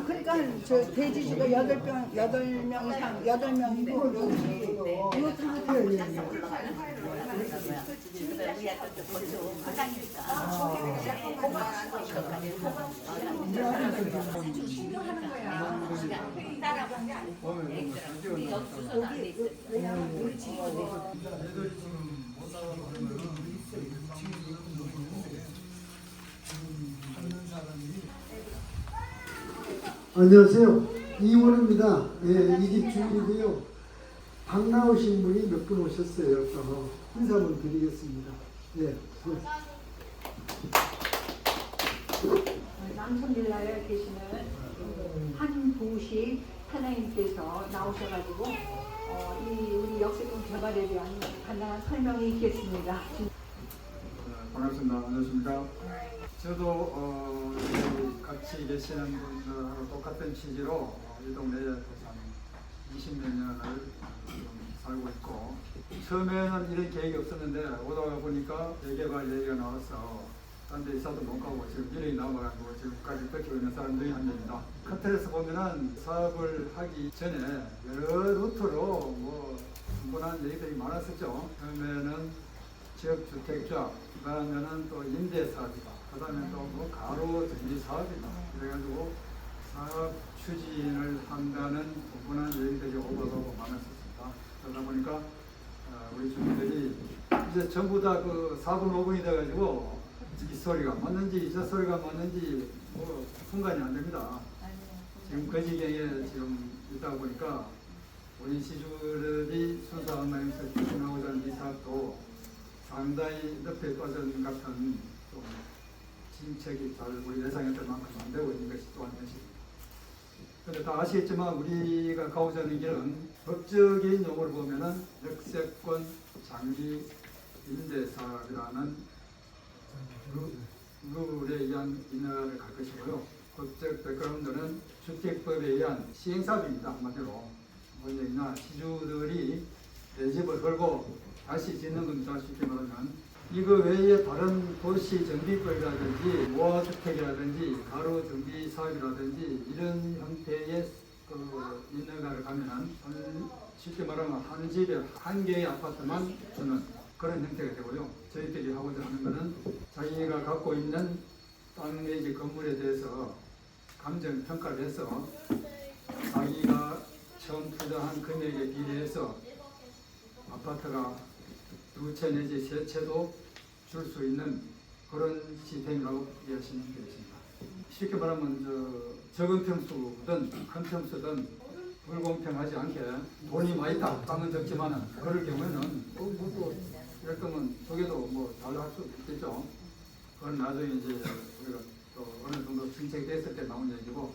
그러니까 저 돼지주가 8명 이상 8명이고 이거 다 안녕하세요. 이원우입니다. 예, 이 집 주인이고요. 방 나오신 분이 몇 분 오셨어요. 인사 한번 드리겠습니다. 예. 남성빌라에 계시는 한부식 하나님께서 나오셔가지고 우리 역세권 개발에 대한 간단한 설명이 있겠습니다. 반갑습니다. 안녕하십니까. 저도 같이 계시는 분들하고 똑같은 취지로 이 동네에 한 20몇 년을 살고 있고, 처음에는 이런 계획이 없었는데 오다가 보니까 재개발 얘기가 나와서 딴 데 이사도 못 가고 지금 미래에 남아가지고 지금까지 버티고 있는 사람 중에 한 명입니다. 카텔에서 보면은 사업을 하기 전에 여러 루트로 충분한 얘기들이 많았었죠. 처음에는 지역주택자, 그 다음에는 또 임대사업이다, 그 다음에 또 가로 정비 사업이다. 그래가지고 사업 추진을 한다는 충분한 얘기들이 오고가고 많았었습니다. 그러다 보니까 우리 주민들이 이제 전부 다 그 4분 5분이 돼가지고 이 소리가 맞는지 저 소리가 맞는지 분간이 안 됩니다. 지금 그 지경에 지금 있다 보니까 우리 시주들이 순수한 마음에서 추진하고자 하는 이 사업도 상당히 늪에 빠진 같은 좀 진척이 잘 우리 예상했던 만큼 안 되고 있는 것이 또한 현실입니다. 그런데 다 아시겠지만 우리가 가고자 하는 길은 법적인 용어를 보면은 역세권 장기 임대사업이라는 룰에 의한 인하를 갈 것이고요. 법적 백그라운드는 주택법에 의한 시행사업입니다. 한마디로 뭔 얘기냐, 시주들이 내 집을 걸고 다시 짓는 겁니다. 쉽게 말하면 이거 외에 다른 도시 정비법이라든지 모아주택이라든지 가로 정비 사업이라든지 이런 형태의 인허가를 가면은 쉽게 말하면 한 집에 한 개의 아파트만 주는 그런 형태가 되고요. 저희들이 하고자 하는 것은 자기가 갖고 있는 땅 내지 건물에 대해서 감정 평가를 해서 자기가 처음 투자한 금액에 비례해서 아파트가 2채 내지 3채도 줄 수 있는 그런 시스템이라고 이해하시면 되겠습니다. 쉽게 말하면 적은 평수든 큰 평수든 불공평하지 않게 돈이 많이 있다, 땅은 적지만은 그럴 경우에는 이럴 거면 두 개도 잘 할 수 있겠죠. 그건 나중에 이제 우리가 또 어느 정도 정책이 됐을 때 나온 얘기고,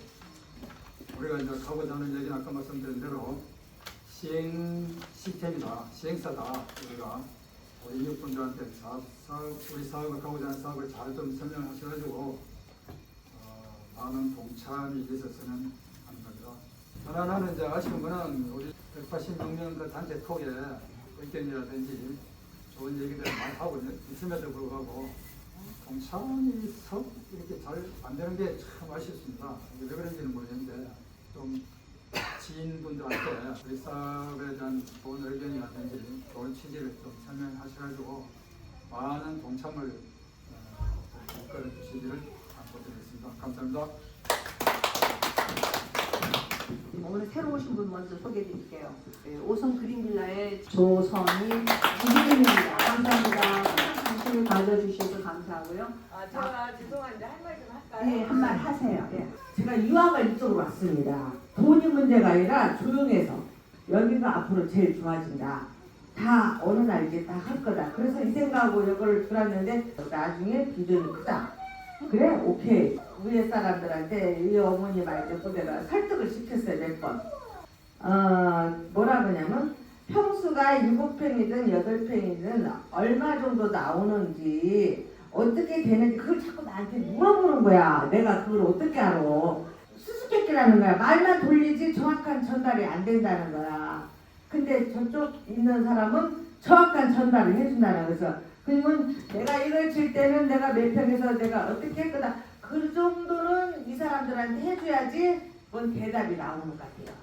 우리가 이제 가고자 하는 얘기는 아까 말씀드린 대로 시행 시스템이다, 시행사다. 우리가 우리 이웃분들한테 우리 사업을 가고자 하는 사업을 잘 좀 설명하셔가지고 많은 동참이 있었으면 하는 겁니다. 하나는 이제 아쉬운 거는 우리 186명 그 단체 톡에 의견이라든지 좋은 얘기들 많이 하고 있음에도 불구하고 동참이 이렇게 잘 안 되는 게 참 아쉽습니다. 왜 그런지는 모르겠는데 좀 지인분들한테 우리 사업에 대한 좋은 의견이라든지 좋은 취지를 좀 설명하셔가지고 많은 동참을 이끌어 주시기를 부탁드리겠습니다. 감사합니다. 오늘 새로 오신 분 먼저 소개해 드릴게요. 오성 그린빌라의 조선희 주인입니다. 감사합니다. 관심을 가져주셔서 감사하고요. 제가 죄송한데 할 말 좀 할까요? 네, 한 말 하세요. 예. 제가 유학을 이쪽으로 왔습니다. 돈이 문제가 아니라 조용해서 여기가 앞으로 제일 좋아진다. 다 어느 날 이제 다 할 거다. 그래서 이 생각하고 이걸 들었는데 나중에 비전이 크다. 그래? 오케이. 위에 사람들한테 이 어머니 말 듣고 내가 설득을 시켰어요. 몇 번. 뭐라 그러냐면 평수가 7평이든 8평이든 얼마 정도 나오는지 어떻게 되는지 그걸 자꾸 나한테 물어보는 거야. 내가 그걸 어떻게 알아. 수수께끼라는 거야. 말만 돌리지 정확한 전달이 안 된다는 거야. 근데 저쪽 있는 사람은 정확한 전달을 해준다는 거죠. 그러면 내가 이걸 칠 때는 내가 몇 평에서 내가 어떻게 했거나 그 정도는 이 사람들한테 해줘야지 그건 대답이 나오는 것 같아요.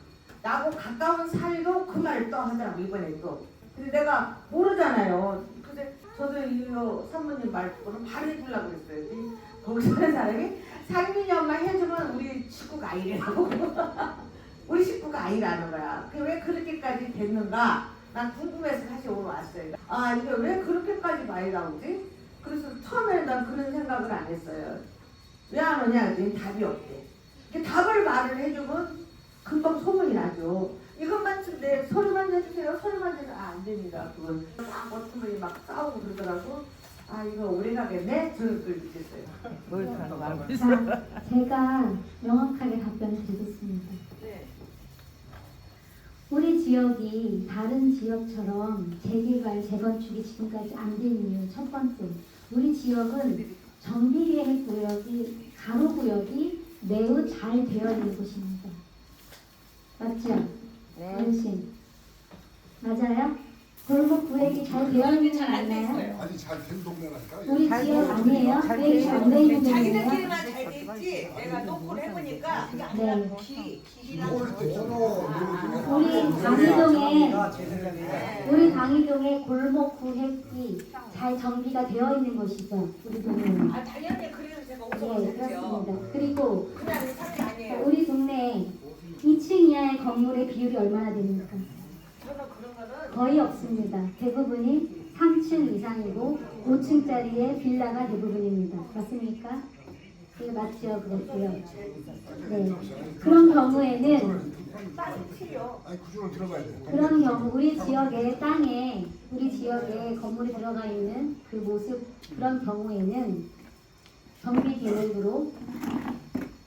나하고 가까운 사이도 그 말을 또 하더라고 이번에 또. 근데 내가 모르잖아요. 근데 저도 이거 사모님 말 듣고는 바로 해주려고 그랬어요. 거기서 하는 사람이 상민이 엄마 해주면 우리 식구가 아니라고. 우리 식구가 아니라는 거야. 왜 그렇게까지 됐는가? 난 궁금해서 사실 오늘 왔어요. 아 이게 왜 그렇게까지 많이 나오지? 그래서 처음에는 난 그런 생각을 안 했어요. 왜 안 오냐 그랬더니 답이 없대. 이렇게 답을 말을 해주면 금방 소문이 나죠. 이것만 내 소리만 내주세요. 소리만 내주세요. 안 됩니다. 그건 막 어떤 분이 막 싸우고 그러더라고. 아 이거 오래 가겠네. 저는 그걸 느꼈어요. 자, 제가 명확하게 답변을 드리겠습니다. 네. 우리 지역이 다른 지역처럼 재개발, 재건축이 지금까지 안 된 이유 첫 번째, 우리 지역은 정비계획 구역이, 가로 구역이 매우 잘 되어 있는 곳입니다. 맞죠? 네. 어르신. 맞아요? 골목 구획이 잘 되어 있는 거 맞나요? 아니 잘 된 동네라니까. 우리 지역 아니에요? 구획이 잘 되어 있는 동네예요? 자기들끼리만 잘 됐지. 내가 노크를 해보니까 이게 아니라 네. 길이랑 우리 강의동에 골목 구획이 잘 정비가 되어 있는 곳이죠. 우리 동네는. 아 당연히 그래서 제가 네, 오성을 했죠. 그렇습니다. 그리고 그냥 사람이 아니에요. 우리 동네에 2층 이하의 건물의 비율이 얼마나 됩니까? 저는 그런 거는 거의 없습니다. 대부분이 3층 이상이고 5층짜리의 빌라가 대부분입니다. 맞습니까? 그게 맞죠, 그것도요. 네. 그런 경우에는 딸이 틀려. 아니 구조로 들어가야 돼. 그런 경우 우리 지역의 땅에 우리 지역에 건물이 들어가 있는 그 모습 그런 경우에는 정비 계획으로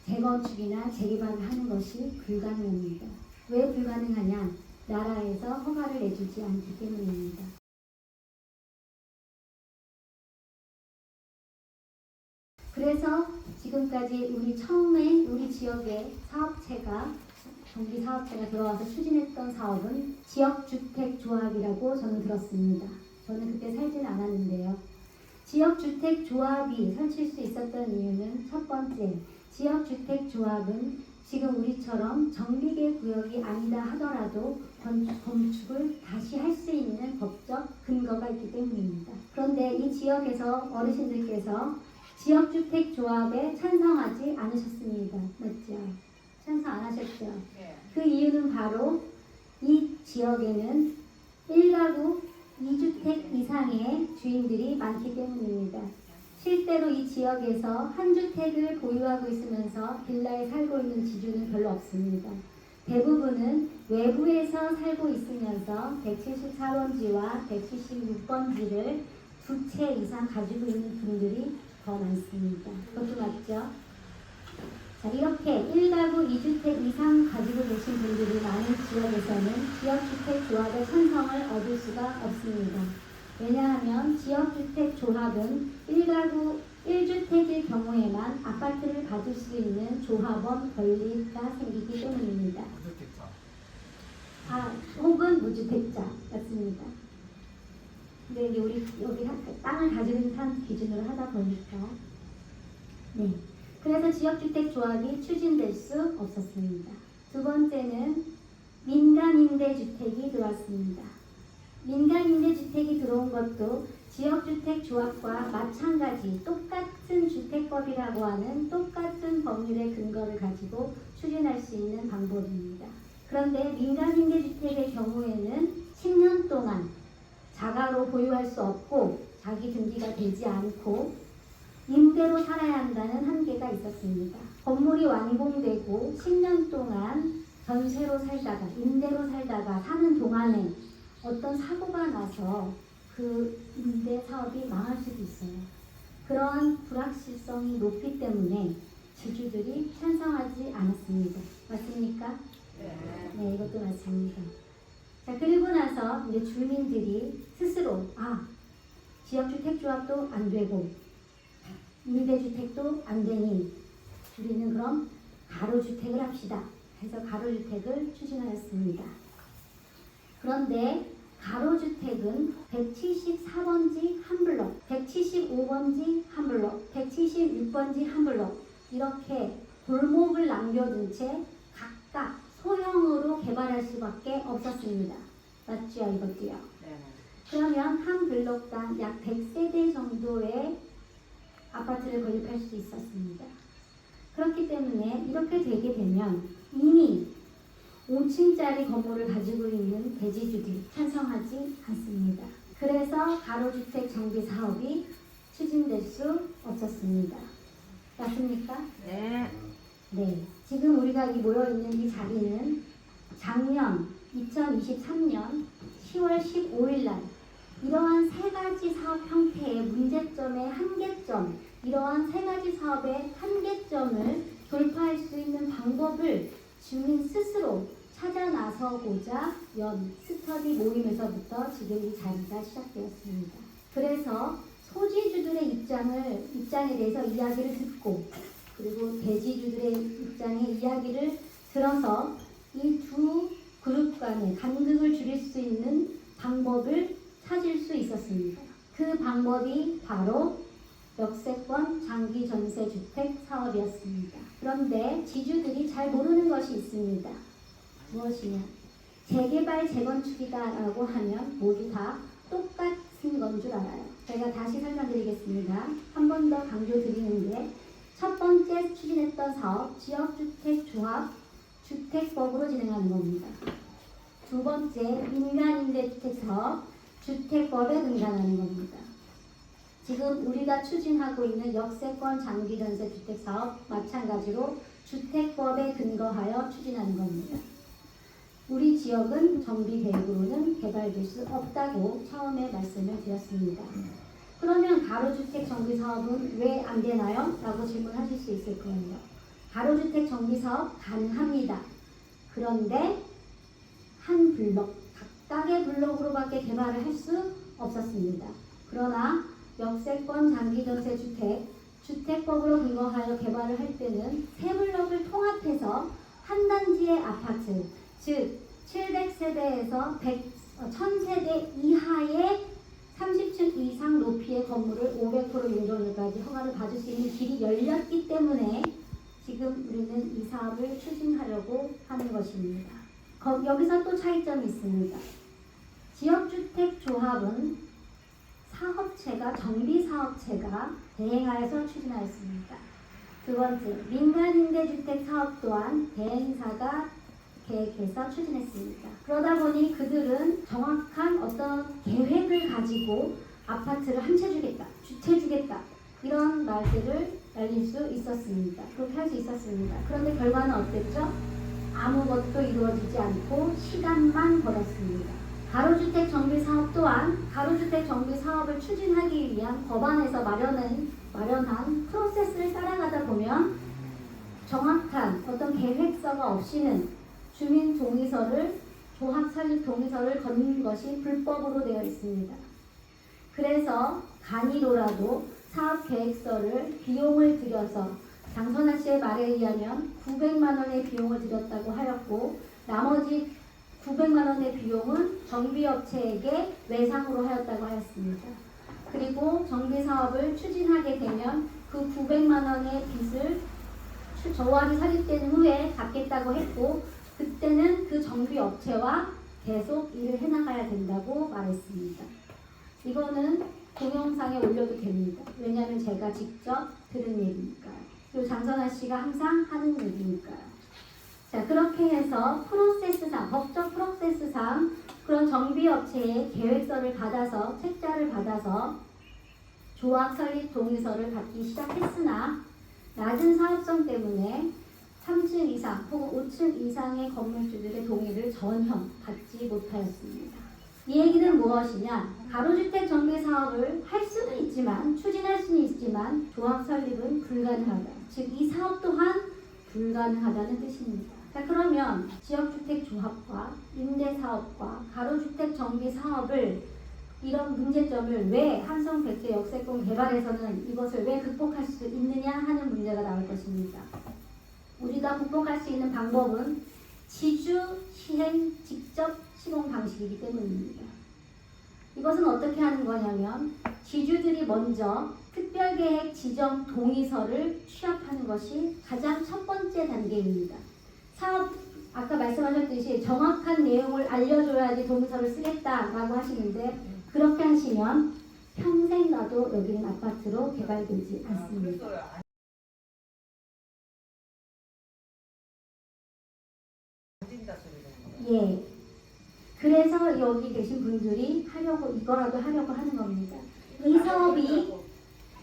재건축이나 재개발을 하는 것이 불가능합니다. 왜 불가능하냐? 나라에서 허가를 내주지 않기 때문입니다. 그래서 지금까지 우리 처음에 우리 지역의 사업체가 정비 사업체가 들어와서 추진했던 사업은 지역주택조합이라고 저는 들었습니다. 저는 그때 살진 않았는데요. 지역주택조합이 설칠 수 있었던 이유는 첫 번째, 지역주택조합은 지금 우리처럼 정비계 구역이 아니다 하더라도 건축을 다시 할 수 있는 법적 근거가 있기 때문입니다. 그런데 이 지역에서 어르신들께서 지역주택조합에 찬성하지 않으셨습니다. 맞죠? 찬성 안 하셨죠? 네. 그 이유는 바로 이 지역에는 1가구 2주택 이상의 주인들이 많기 때문입니다. 실제로 이 지역에서 한 주택을 보유하고 있으면서 빌라에 살고 있는 지주는 별로 없습니다. 대부분은 외부에서 살고 있으면서 174번지와 176번지를 2채 이상 가지고 있는 분들이 더 많습니다. 그것도 맞죠? 자, 이렇게 1가구 2주택 이상 가지고 계신 분들이 많은 지역에서는 지역주택조합의 찬성을 얻을 수가 없습니다. 왜냐하면 지역주택조합은 1가구 1주택일 경우에만 아파트를 받을 수 있는 조합원 권리가 생기기 때문입니다. 혹은 무주택자 맞습니다. 근데 이제 우리 여기 땅을 가지고 있는 사람 기준으로 하다 보니까 네. 그래서 지역주택조합이 추진될 수 없었습니다. 두 번째는 민간임대주택이 들어왔습니다. 민간임대주택이 들어온 것도 지역주택조합과 마찬가지 똑같은 주택법이라고 하는 똑같은 법률의 근거를 가지고 추진할 수 있는 방법입니다. 그런데 민간임대주택의 경우에는 10년 동안 자가로 보유할 수 없고 자기 등기가 되지 않고 임대로 살아야 한다는 한계가 있었습니다. 건물이 완공되고 10년 동안 전세로 살다가 임대로 살다가 사는 동안에 어떤 사고가 나서 그 임대 사업이 망할 수도 있어요. 그러한 불확실성이 높기 때문에 지주들이 찬성하지 않았습니다. 맞습니까? 네, 이것도 맞습니다. 자, 그리고 나서 이제 주민들이 스스로 지역주택조합도 안 되고 임대주택도 안 되니 우리는 그럼 가로주택을 합시다. 해서 가로주택을 추진하였습니다. 그런데 가로주택은 174번지 한 블록, 175번지 한 블록, 176번지 한 블록 이렇게 골목을 남겨둔 채 각각 소형으로 개발할 수밖에 없었습니다. 맞죠, 이것도요? 네. 그러면 한 블록당 약 100세대 정도의 아파트를 건립할 수 있었습니다. 그렇기 때문에 이렇게 되게 되면 이미 5층짜리 건물을 가지고 있는 대지주들이 찬성하지 않습니다. 그래서 가로주택 정비 사업이 추진될 수 없었습니다. 맞습니까? 네. 네. 지금 우리가 모여있는 이 자리는 작년 2023년 10월 15일 날 이러한 세 가지 사업 형태의 문제점의 한계점, 이러한 세 가지 사업의 한계점을 돌파할 수 있는 방법을 주민 스스로 찾아 나서고자 연 스터디 모임에서부터 지금 이 자리가 시작되었습니다. 그래서 소지주들의 입장에 대해서 이야기를 듣고 그리고 대지주들의 입장의 이야기를 들어서 이 두 그룹 간의 간극을 줄일 수 있는 방법을 찾을 수 있었습니다. 그 방법이 바로 역세권 장기 전세 주택 사업이었습니다. 그런데 지주들이 잘 모르는 것이 있습니다. 무엇이냐? 재개발 재건축이다라고 하면 모두 다 똑같은 건 줄 알아요. 제가 다시 설명드리겠습니다. 한 번 더 강조드리는 게 첫 번째 추진했던 사업 지역주택조합 주택법으로 진행하는 겁니다. 두 번째 민간임대주택 사업 주택법에 등장하는 겁니다. 지금 우리가 추진하고 있는 역세권 장기전세 주택사업 마찬가지로 주택법에 근거하여 추진하는 겁니다. 우리 지역은 정비 계획으로는 개발될 수 없다고 처음에 말씀을 드렸습니다. 그러면 가로주택 정비사업은 왜 안 되나요? 라고 질문하실 수 있을 거예요. 가로주택 정비사업 가능합니다. 그런데 한 블록, 각각의 블록으로밖에 개발을 할 수 없었습니다. 그러나 역세권 장기전세 주택법으로 근거하여 개발을 할 때는 세 블록을 통합해서 한 단지의 아파트, 즉 700세대에서 1000세대 이하의 30층 이상 높이의 건물을 500% 용적률까지 허가를 받을 수 있는 길이 열렸기 때문에 지금 우리는 이 사업을 추진하려고 하는 것입니다. 여기서 또 차이점이 있습니다. 지역주택조합은 사업체가 정비사업체가 대행하여서 추진하였습니다. 두 번째, 민간임대주택 사업 또한 대행사가 계획해서 추진했습니다. 그러다 보니 그들은 정확한 어떤 계획을 가지고 아파트를 한 채 주겠다, 두 채 주겠다 이런 말들을 날릴 수 있었습니다. 그렇게 할 수 있었습니다. 그런데 결과는 어땠죠? 아무것도 이루어지지 않고 시간만 벌었습니다. 가로주택 정비사업 또한 가로주택 정비사업을 추진하기 위한 법안에서 마련한 프로세스를 따라가다 보면 정확한 어떤 계획서가 없이는 주민 동의서를 조합 설립 동의서를 걷는 것이 불법으로 되어 있습니다. 그래서 간이로라도 사업 계획서를 비용을 들여서 장선아 씨의 말에 의하면 900만 원의 비용을 들였다고 하였고 나머지 900만 원의 비용은 정비업체에게 외상으로 하였다고 하였습니다. 그리고 정비사업을 추진하게 되면 그 900만 원의 빚을 조합이 설립된 후에 갚겠다고 했고 그때는 그 정비업체와 계속 일을 해나가야 된다고 말했습니다. 이거는 동영상에 올려도 됩니다. 왜냐하면 제가 직접 들은 얘기니까요. 그리고 장선아 씨가 항상 하는 얘기니까요. 자, 그렇게 해서 프로세스상, 법적 프로세스상 그런 정비업체의 계획서를 받아서 책자를 받아서 조합 설립 동의서를 받기 시작했으나 낮은 사업성 때문에 3층 이상 혹은 5층 이상의 건물주들의 동의를 전혀 받지 못하였습니다. 이 얘기는 무엇이냐? 가로주택 정비 사업을 할 수는 있지만 추진할 수는 있지만 조합 설립은 불가능하다. 즉 이 사업 또한 불가능하다는 뜻입니다. 자, 그러면 지역주택 조합과 임대사업과 가로주택 정비 사업을 이런 문제점을 왜 한성 백제 역세권 개발에서는 이것을 왜 극복할 수 있느냐 하는 문제가 나올 것입니다. 우리가 극복할 수 있는 방법은 지주 시행 직접 시공 방식이기 때문입니다. 이것은 어떻게 하는 거냐면 지주들이 먼저 특별계획 지정 동의서를 취합하는 것이 가장 첫 번째 단계입니다. 사업 아까 말씀하셨듯이 정확한 내용을 알려줘야지 동의서를 쓰겠다라고 하시는데 그렇게 하시면 평생 가도 여기는 아파트로 개발되지 않습니다. 예. 그래서 여기 계신 분들이 이거라도 하려고 하는 겁니다. 이 사업이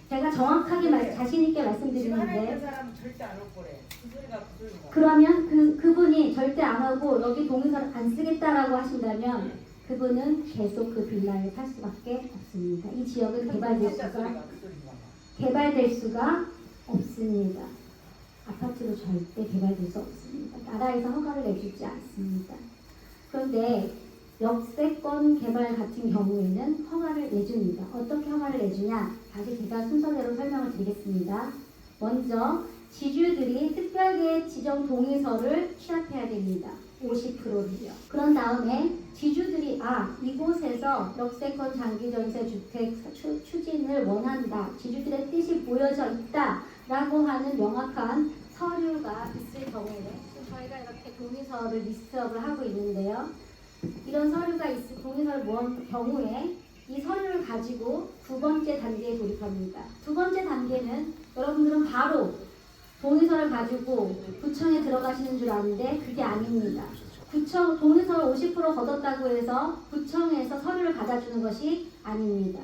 제가 정확하게 자신 있게 말씀드리는데 그러면 그분이 절대 안 하고 여기 동의서를 안 쓰겠다라고 하신다면 그분은 계속 그 빌라에 살 수밖에 없습니다. 이 지역은 개발될 수가 없습니다. 아파트로 절대 개발될 수 없습니다. 나라에서 허가를 내주지 않습니다. 그런데 역세권 개발 같은 경우에는 허가를 내줍니다. 어떻게 허가를 내주냐? 다시 제가 순서대로 설명을 드리겠습니다. 먼저 지주들이 특별계획 지정 동의서를 취합해야 됩니다. 50%를요. 그런 다음에 지주들이 이곳에서 역세권 장기전세 주택 추진을 원한다. 지주들의 뜻이 보여져 있다. 라고 하는 명확한 서류가 있을 경우에 지금 저희가 이렇게 동의서를 리스트업을 하고 있는데요. 이런 서류가 동의서를 모은 경우에 이 서류를 가지고 두 번째 단계에 돌입합니다. 두 번째 단계는 여러분들은 바로 동의서를 가지고 구청에 들어가시는 줄 아는데 그게 아닙니다. 구청 동의서를 50% 걷었다고 해서 구청에서 서류를 받아주는 것이 아닙니다.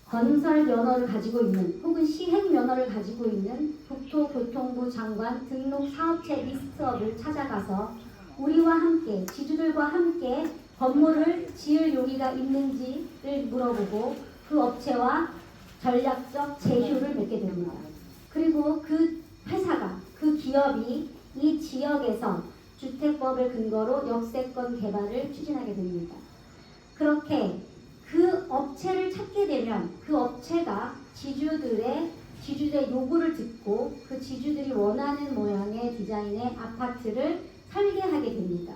건설 면허를 가지고 있는 혹은 시행 면허를 가지고 있는 국토교통부 장관 등록 사업체 리스트업을 찾아가서 우리와 함께 지주들과 함께 건물을 지을 용의가 있는지를 물어보고 그 업체와 전략적 제휴를 맺게 됩니다. 그리고 그 회사가 그 기업이 이 지역에서 주택법을 근거로 역세권 개발을 추진하게 됩니다. 그렇게 그 업체를 찾게 되면 그 업체가 지주들의 요구를 듣고 그 지주들이 원하는 모양의 디자인의 아파트를 설계하게 됩니다.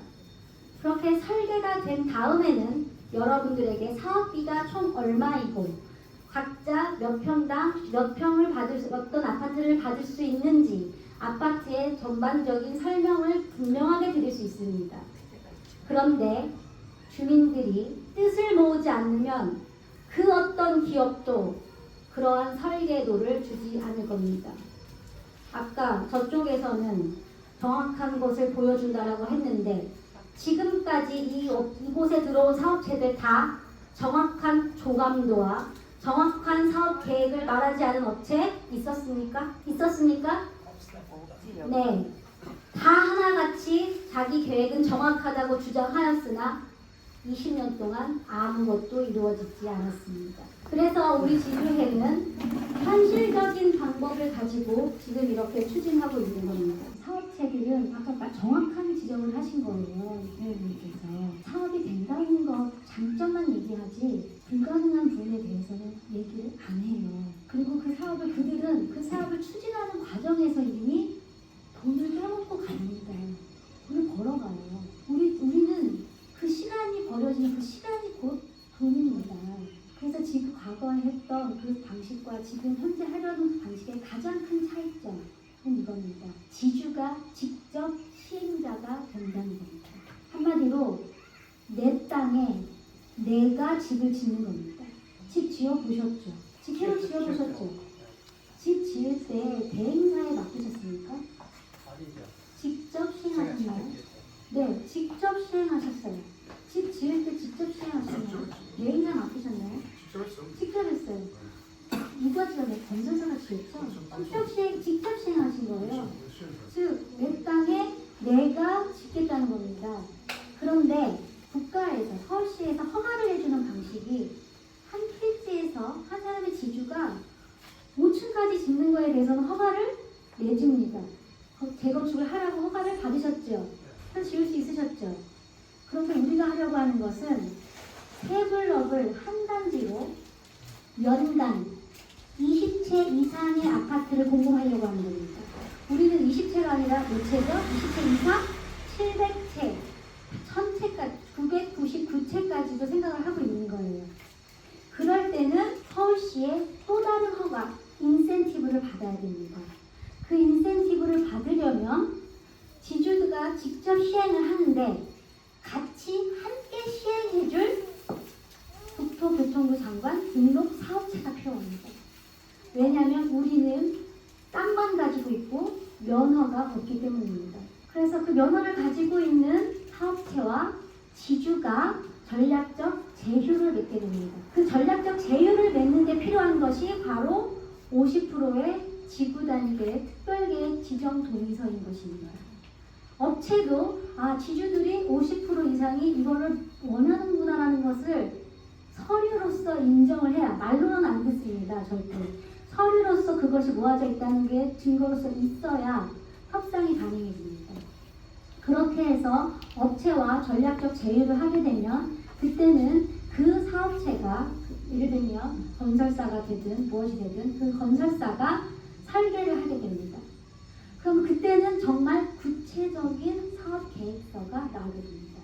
그렇게 설계가 된 다음에는 여러분들에게 사업비가 총 얼마이고 각자 몇 평당 몇 평을 어떤 아파트를 받을 수 있는지 아파트의 전반적인 설명을 분명하게 드릴 수 있습니다. 그런데 주민들이 뜻을 모으지 않으면 그 어떤 기업도 그러한 설계도를 주지 않을 겁니다. 아까 저쪽에서는 정확한 것을 보여준다라고 했는데 지금까지 이곳에 들어온 사업체들 다 정확한 조감도와 정확한 사업 계획을 말하지 않은 업체 있었습니까? 네. 다 하나같이 자기 계획은 정확하다고 주장하였으나 20년 동안 아무것도 이루어지지 않았습니다. 그래서 우리 지주회는 현실적인 방법을 가지고 지금 이렇게 추진하고 있는 겁니다. 사업체들은 아까 정확한 지적을 하신 거예요. 이회원님께서 사업이 된다는 것 장점만 얘기하지 불가능한 부분에 대해서는 얘기를 안 해요. 그리고 그들은 그 사업을 추진하는 과정에서 이미 돈을 빼먹고 갑니다. 돈을 벌어가요. 우리는 그 시간이 버려지는 그 시간이 곧 돈입니다. 그래서 지금 과거에 했던 그 방식과 지금 현재 하려는 그 방식의 가장 큰 차이점은 이겁니다. 지주가 직접 시행자가 된다는 겁니다. 한마디로 내 땅에 내가 집을 짓는 겁니다. 집 지어보셨죠? 집 새로 지어보셨죠? 집 지을 때 대행사에 맡기셨습니까? 직접 시행하셨나요? 네, 직접 시행하셨어요. 집 지을 때 직접 시행하셨나요? 대행사 맡기셨나요? 직접 했어요. 누가 지었나요? 건설사가 지었죠? 직접 시행하신 거예요. 즉, 내 땅에 내가 짓겠다는 겁니다. 그런데 국가에서, 서울시에서 허가를 해주는 방식이 한 필지에서 한 사람의 지주가 5층까지 짓는 거에 대해서는 허가를 내줍니다. 재건축을 하라고 허가를 받으셨죠? 지을 수 있으셨죠? 그런데 우리가 하려고 하는 것은 세 블럭을 한 단지로 연간 20채 이상의 아파트를 공급하려고 하는 겁니다. 우리는 20채가 아니라 몇 채죠? 20채 이상 700채, 1000채까지, 999채까지도 생각을 하고 있는 거예요. 시에 또 다른 허가, 인센티브를 받아야 됩니다. 그 인센티브를 받으려면 지주가 직접 시행을 하는데 같이 함께 시행해줄 국토교통부 장관 등록 사업체가 필요합니다. 왜냐하면 우리는 땅만 가지고 있고 면허가 없기 때문입니다. 그래서 그 면허를 가지고 있는 사업체와 지주가 전략적 제휴를 맺게 됩니다. 그 전략적 제휴를 맺는 데 필요한 것이 바로 50%의 지구 단위의 특별계획 지정 동의서인 것입니다. 업체도 지주들이 50% 이상이 이거를 원하는구나라는 것을 서류로서 인정을 해야, 말로는 안 듣습니다. 절대. 서류로서 그것이 모아져 있다는 게 증거로서 있어야 협상이 가능해집니다. 그렇게 해서 업체와 전략적 제휴를 하게 되면 그때는 그 사업체가, 예를 들면 건설사가 되든 무엇이 되든 그 건설사가 설계를 하게 됩니다. 그럼 그때는 정말 구체적인 사업 계획서가 나오게 됩니다.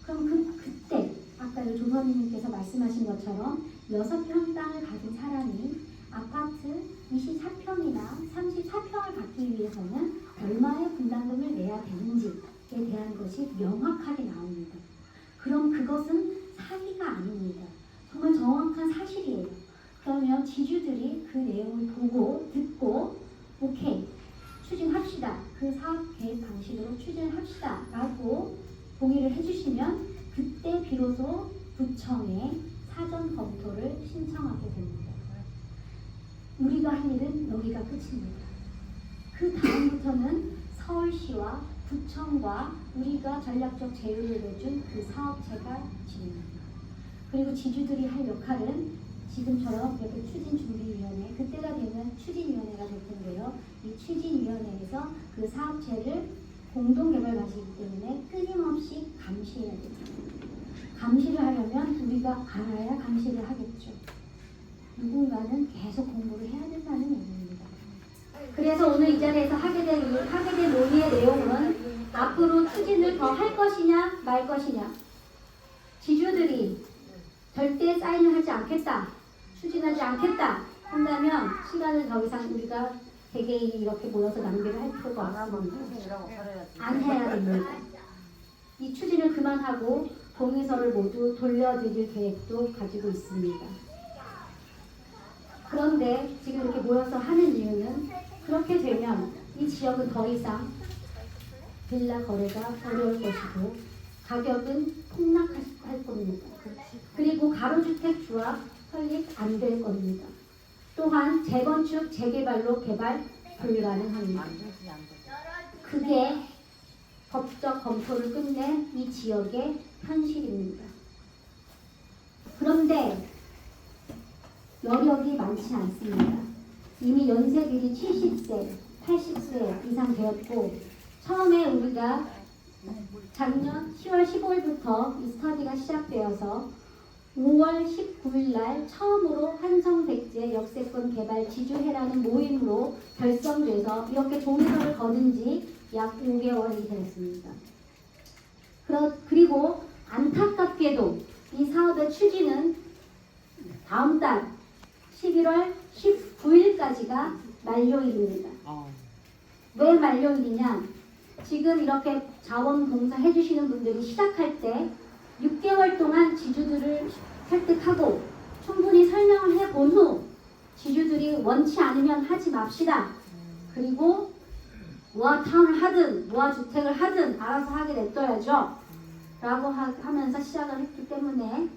그럼 그때 아까 조선님께서 말씀하신 것처럼 6평 땅을 가진 사람이 아파트 24평이나 34평을 갖기 위해서는 얼마의 분담금을 내야 되는지에 대한 것이 명확하게 나옵니다. 그럼 그것은 사기가 아닙니다. 정말 정확한 사실이에요. 그러면 지주들이 그 내용을 보고 듣고 오케이, 추진합시다. 그 사업 계획 방식으로 추진합시다 라고 동의를 해주시면 그때 비로소 구청에 사전 검토를 신청하게 됩니다. 우리가 할 일은 여기가 끝입니다. 그 다음부터는 서울시와 구청과 우리가 전략적 제휴를 내준 그 사업체가 진행합니다. 그리고 지주들이 할 역할은 지금처럼 이렇게 추진준비위원회, 그때가 되면 추진위원회가 될 텐데요. 이 추진위원회에서 그 사업체를 공동개발과시이기 때문에 끊임없이 감시해야 됩니다. 감시를 하려면 우리가 알아야 감시를 하겠죠. 누군가는 계속 공부를 해야 된다는 얘기입니다. 그래서 오늘 이 자리에서 하게 된 논의의 내용은 앞으로 추진을 더 할 것이냐 말 것이냐, 지주들이 절대 사인을 하지 않겠다, 추진하지 않겠다 한다면 시간을 더 이상 우리가 개개인이 이렇게 모여서 낭비를 할 필요가 없습니다. 안 해야 됩니다. 이 추진을 그만하고 동의서를 모두 돌려드릴 계획도 가지고 있습니다. 그런데 지금 이렇게 모여서 하는 이유는 그렇게 되면 이 지역은 더 이상 빌라 거래가 어려울 것이고 가격은 폭락할 겁니다. 그리고 가로주택 조합 설립 안 될 겁니다. 또한 재건축, 재개발로 개발 불가능합니다. 그게 법적 검토를 끝낸 이 지역의 현실입니다. 그런데 여력이 많지 않습니다. 이미 연세들이 70세, 80세 이상 되었고 처음에 우리가 작년 10월 15일부터 이 스터디가 시작되어서 5월 19일 날 처음으로 한성백제 역세권 개발 지주회라는 모임으로 결성돼서 이렇게 동의서를 거둔 지 약 5개월이 되었습니다. 그리고 안타깝게도 이 사업의 추진은 다음 달 11월 19일까지가 만료일입니다. 왜 만료일이냐? 지금 이렇게 자원봉사 해주시는 분들이 시작할 때 6개월 동안 지주들을 설득하고 충분히 설명을 해본 후 지주들이 원치 않으면 하지 맙시다. 그리고 모아타운을 하든 모아주택을 하든 알아서 하게 냅둬야죠. 라고 하면서 시작을 했기 때문에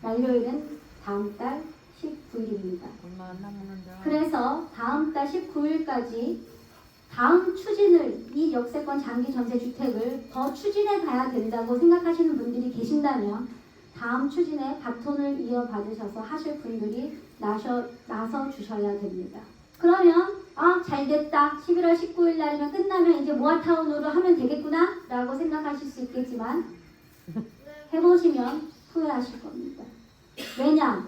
만료일은 다음 달 19일입니다. 그래서 다음 달 19일까지 다음 추진을, 이 역세권 장기 전세주택을 더 추진해 가야 된다고 생각하시는 분들이 계신다면 다음 추진에 바톤을 이어받으셔서 하실 분들이 나서 주셔야 됩니다. 그러면 잘 됐다, 11월 19일 날이면 끝나면 이제 모아타운으로 하면 되겠구나 라고 생각하실 수 있겠지만 해보시면 후회하실 겁니다. 왜냐?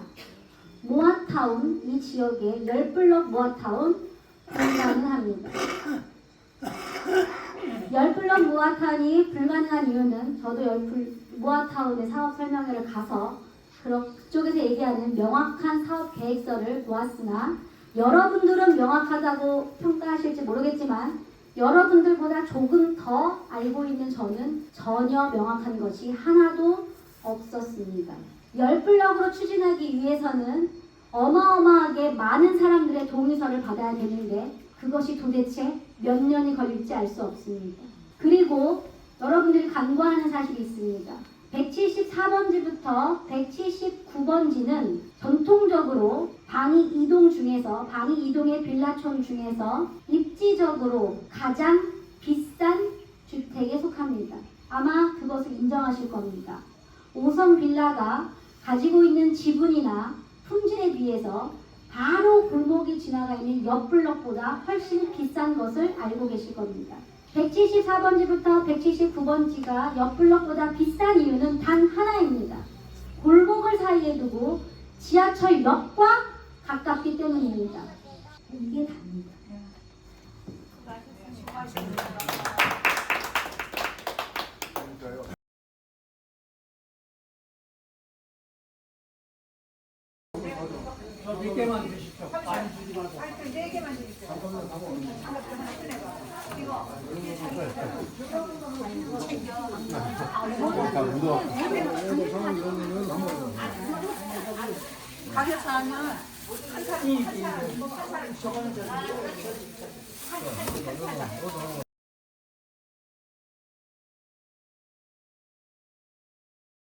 모아타운, 이 지역에 10블럭 모아타운 불가능합니다. 10블럭 모아타운이 불가능한 이유는 저도 모아타운의 사업 설명회를 가서 그쪽에서 얘기하는 명확한 사업 계획서를 보았으나 여러분들은 명확하다고 평가하실지 모르겠지만 여러분들보다 조금 더 알고 있는 저는 전혀 명확한 것이 하나도 없었습니다. 10블럭으로 추진하기 위해서는 어마어마하게 많은 사람들의 동의서를 받아야 되는데 그것이 도대체 몇 년이 걸릴지 알 수 없습니다. 그리고 여러분들이 간과하는 사실이 있습니다. 174번지부터 179번지는 전통적으로 방이 이동 중에서 방이 이동의 빌라촌 중에서 입지적으로 가장 비싼 주택에 속합니다. 아마 그것을 인정하실 겁니다. 5성 빌라가 가지고 있는 지분이나 품질에 비해서 바로 골목이 지나가 있는 옆 블럭보다 훨씬 비싼 것을 알고 계실 겁니다. 174번지부터 179번지가 옆 블럭보다 비싼 이유는 단 하나입니다. 골목을 사이에 두고 지하철역과 가깝기 때문입니다. 이게 답니다. 몇 개만 주십시오. 가격 사항은